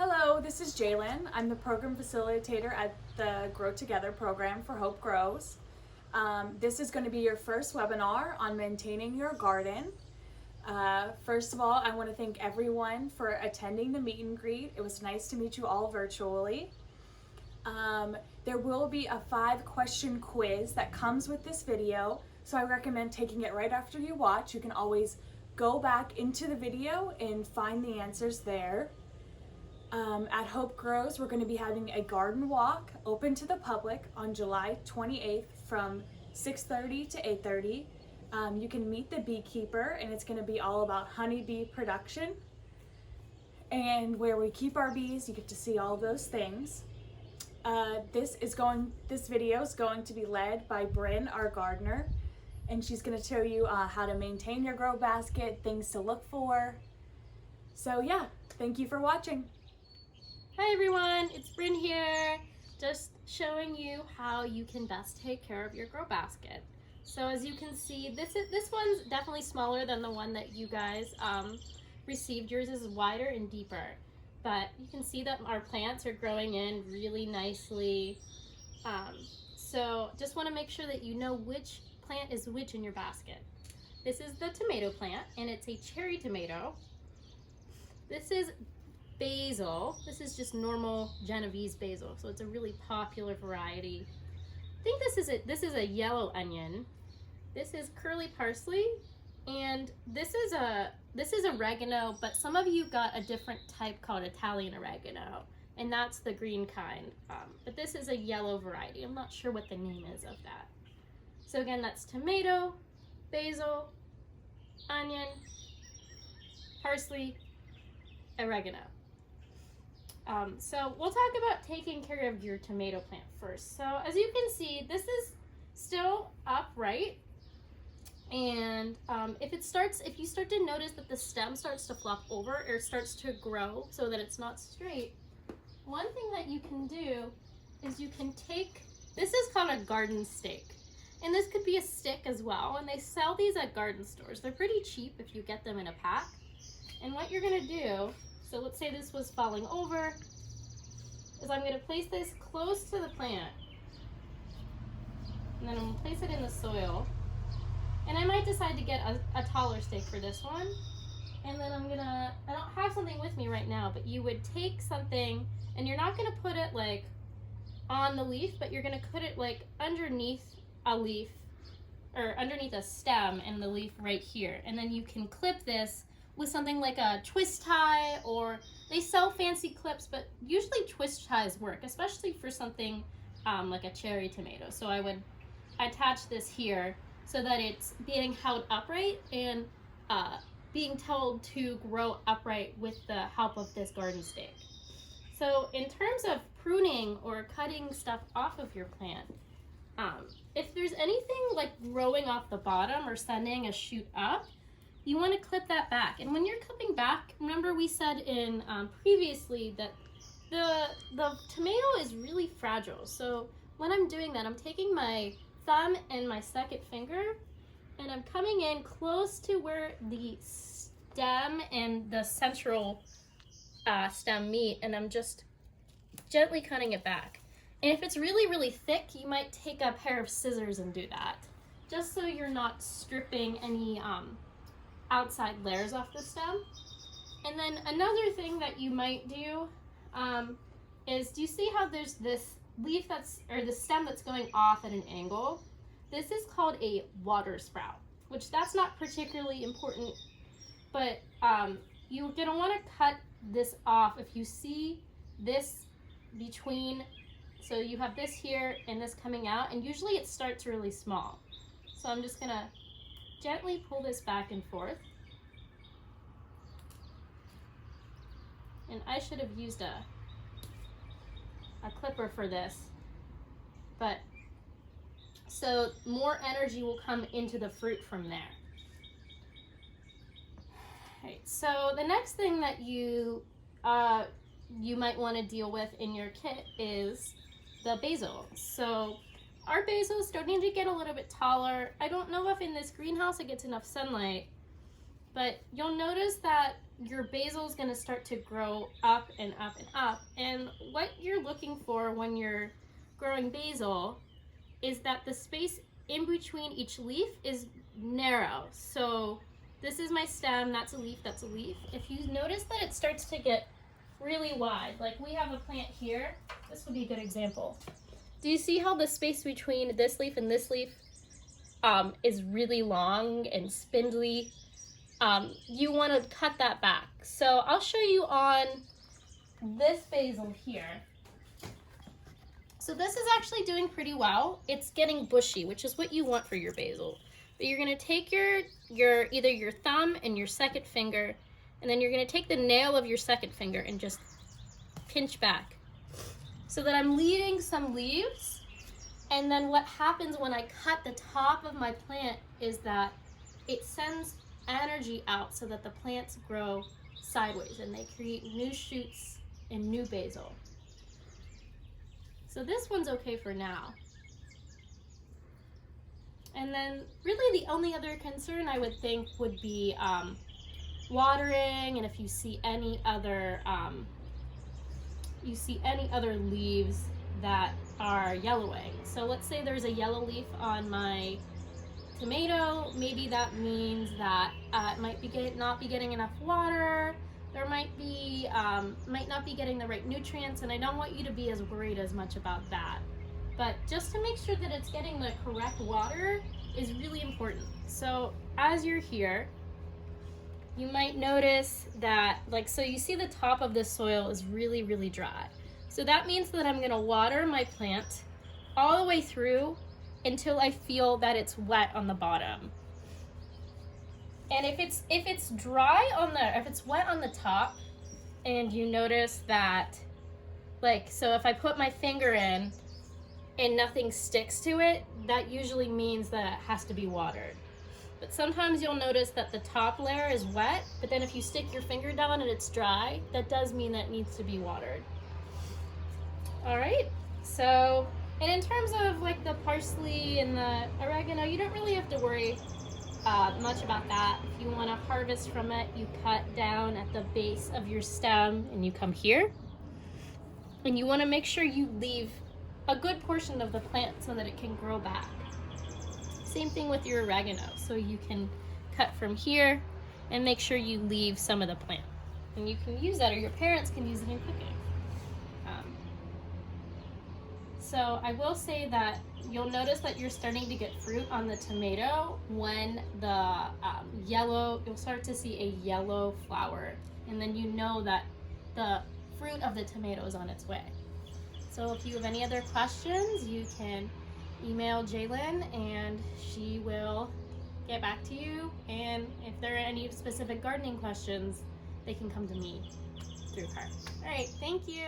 Hello, this is Jalen. I'm the program facilitator at the Grow Together program for Hope Grows. This is going to be your first webinar on maintaining your garden. First of all, I want to thank everyone for attending the meet and greet. It was nice to meet you all virtually. There will be a 5-question quiz that comes with this video, so I recommend taking it right after you watch. You can always go back into the video and find the answers there. At Hope Grows, we're going to be having a garden walk open to the public on July 28th from 6:30 to 8:30. You can meet the beekeeper, and it's going to be all about honeybee production and where we keep our bees. You get to see all those things. This video is going to be led by Bryn, our gardener, and she's going to show you how to maintain your grow basket, things to look for. So yeah, thank you for watching. Hi everyone, it's Bryn here, just showing you how you can best take care of your grow basket. So as you can see, this one's definitely smaller than the one that you guys received. Yours is wider and deeper, but you can see that our plants are growing in really nicely. So just want to make sure that you know which plant is which in your basket. This is the tomato plant, and it's a cherry tomato. This is basil. This is just normal Genovese basil, so it's a really popular variety. I think this is a yellow onion. This is curly parsley, and this is oregano, but some of you got a different type called Italian oregano, and that's the green kind. But this is a yellow variety. I'm not sure what the name is of that. So again, that's tomato, basil, onion, parsley, oregano. So we'll talk about taking care of your tomato plant first. So as you can see, this is still upright, and if you start to notice that the stem starts to flop over or starts to grow so that it's not straight, one thing that you can do is you can take, this is called a garden stake, and this could be a stick as well, and they sell these at garden stores. They're pretty cheap if you get them in a pack. And what you're gonna do, so let's say this was falling over, is I'm going to place this close to the plant, and then I'm going to place it in the soil, and I might decide to get a taller stake for this one, and then I don't have something with me right now, but you would take something, and you're not going to put it like on the leaf, but you're going to put it like underneath a leaf, or underneath a stem and the leaf right here, and then you can clip this with something like a twist tie, or they sell fancy clips, but usually twist ties work, especially for something like a cherry tomato. So I would attach this here so that it's being held upright and being told to grow upright with the help of this garden stake. So in terms of pruning or cutting stuff off of your plant, if there's anything like growing off the bottom or sending a shoot up, you want to clip that back. And when you're clipping back, remember we said in previously that the tomato is really fragile. So when I'm doing that, I'm taking my thumb and my second finger, and I'm coming in close to where the stem and the central stem meet, and I'm just gently cutting it back. And if it's really, really thick, you might take a pair of scissors and do that, just so you're not stripping any outside layers off the stem. And then another thing that you might do is, do you see how there's this leaf the stem that's going off at an angle? This is called a water sprout, which that's not particularly important, but you're gonna want to cut this off if you see this between, so you have this here and this coming out, and usually it starts really small. So I'm just gonna gently pull this back and forth. And I should have used a clipper for this, but so more energy will come into the fruit from there. Alright, so the next thing that you might want to deal with in your kit is the basil. So our basil is starting to get a little bit taller. I don't know if in this greenhouse it gets enough sunlight, But you'll notice that your basil is going to start to grow up and up and up. And what you're looking for when you're growing basil is that the space in between each leaf is narrow. So this is my stem, that's a leaf, that's a leaf. If you notice that it starts to get really wide, like we have a plant here, this would be a good example. Do you see how the space between this leaf and this leaf is really long and spindly? You want to cut that back. So I'll show you on this basil here. So this is actually doing pretty well. It's getting bushy, which is what you want for your basil. But you're going to take your either your thumb and your second finger, and then you're going to take the nail of your second finger and just pinch back so that I'm leaving some leaves. And then what happens when I cut the top of my plant is that it sends energy out so that the plants grow sideways and they create new shoots and new basil. So this one's okay for now. And then really the only other concern I would think would be watering, and if you see any other leaves that are yellowing. So let's say there's a yellow leaf on my tomato, maybe that means that it might be not be getting enough water. There might not be getting the right nutrients, and I don't want you to be as worried as much about that. But just to make sure that it's getting the correct water is really important. So as you're here, you might notice that, so you see the top of the soil is really, really dry. So that means that I'm gonna water my plant all the way through until I feel that it's wet on the bottom. And if it's wet on the top, and you notice that, so if I put my finger in and nothing sticks to it, that usually means that it has to be watered. But sometimes you'll notice that the top layer is wet, but then if you stick your finger down and it's dry, that does mean that it needs to be watered. All right, so, and in terms of the parsley and the oregano, you don't really have to worry much about that. If you want to harvest from it, you cut down at the base of your stem and you come here, and you want to make sure you leave a good portion of the plant so that it can grow back. Same thing with your oregano, so you can cut from here and make sure you leave some of the plant, and you can use that, or your parents can use it in cooking. So I will say that you'll notice that you're starting to get fruit on the tomato when the you'll start to see a yellow flower, and then you know that the fruit of the tomato is on its way. So if you have any other questions, you can email Jaylyn and she will get back to you. And if there are any specific gardening questions, they can come to me through her. All right, thank you.